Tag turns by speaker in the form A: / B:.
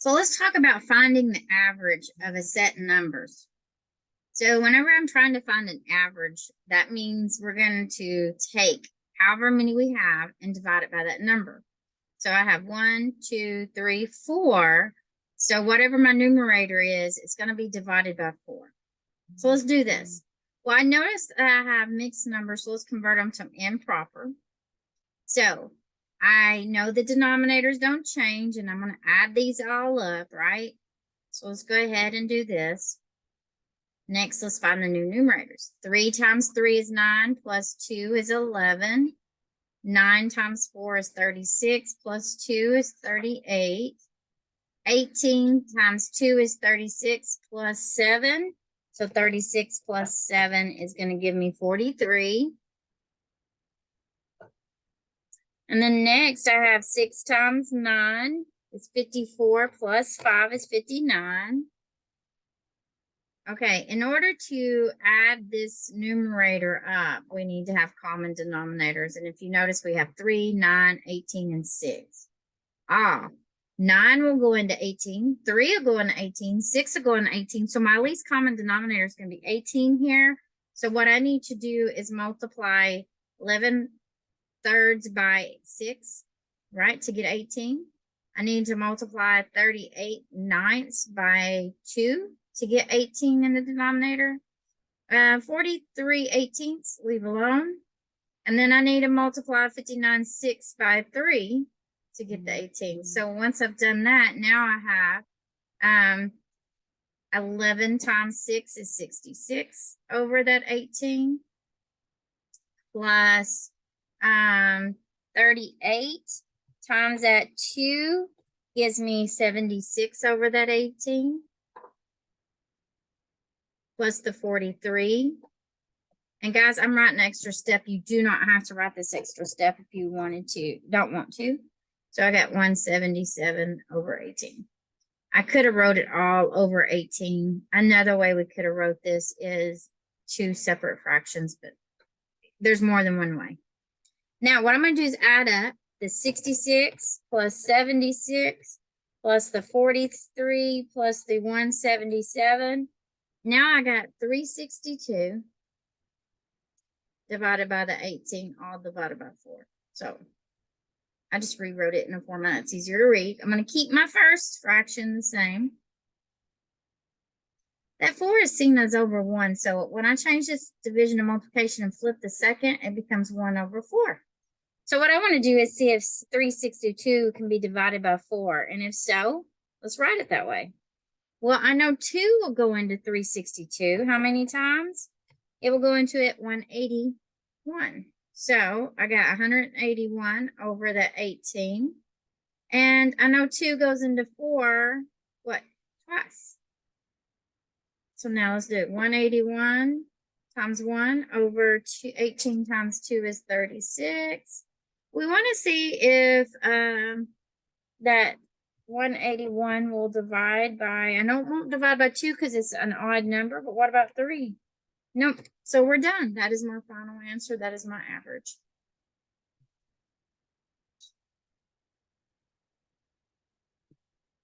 A: So let's talk about finding the average of a set of numbers. So whenever I'm trying to find an average, that means we're going to take however many we have and divide it by that number. So I have 1, 2, 3, 4. So whatever my numerator is, it's going to be divided by 4. So let's do this. Well, I noticed that I have mixed numbers, so let's convert them to improper. So I know the denominators don't change, and I'm going to add these all up, right? So let's go ahead and do this. Next, let's find the new numerators. 3 times 3 is 9, plus 2 is 11. 9 times 4 is 36, plus 2 is 38. 18 times 2 is 36, plus 7. So 36 plus 7 is going to give me 43. And then next, I have 6 times 9 is 54, plus 5 is 59. Okay, in order to add this numerator up, we need to have common denominators. And if you notice, we have 3, 9, 18, and 6. 9 will go into 18, 3 will go into 18, 6 will go into 18. So my least common denominator is going to be 18 here. So what I need to do is multiply 11 thirds by 6, right, to get 18. I need to multiply 38 ninths by 2 to get 18 in the denominator. 43 eighteenths, leave alone. And then I need to multiply 59 6 by 3 to get the 18. So once I've done that, now I have 11 times 6 is 66 over that 18, plus 38 times that 2 gives me 76 over that 18, plus the 43. And guys, I'm writing an extra step. You do not have to write this extra step if you don't want to. So I got 177 over 18. I could have wrote it all over 18. Another way we could have wrote this is 2 separate fractions, but there's more than one way. Now, what I'm going to do is add up the 66 plus 76 plus the 43 plus the 177. Now I got 362 divided by the 18, all divided by 4. So I just rewrote it in a format that's easier to read. I'm going to keep my first fraction the same. That 4 is seen as over 1. So when I change this division to multiplication and flip the second, it becomes 1 over 4. So what I want to do is see if 362 can be divided by 4. And if so, let's write it that way. Well, I know 2 will go into 362. How many times? It will go into it 181. So I got 181 over the 18. And I know 2 goes into 4, what? Twice. So now let's do it. 181 times 1 over 18 times 2 is 36. We want to see if that 181 will divide by, I know it won't divide by 2 because it's an odd number, but what about 3? Nope. So we're done. That is my final answer. That is my average.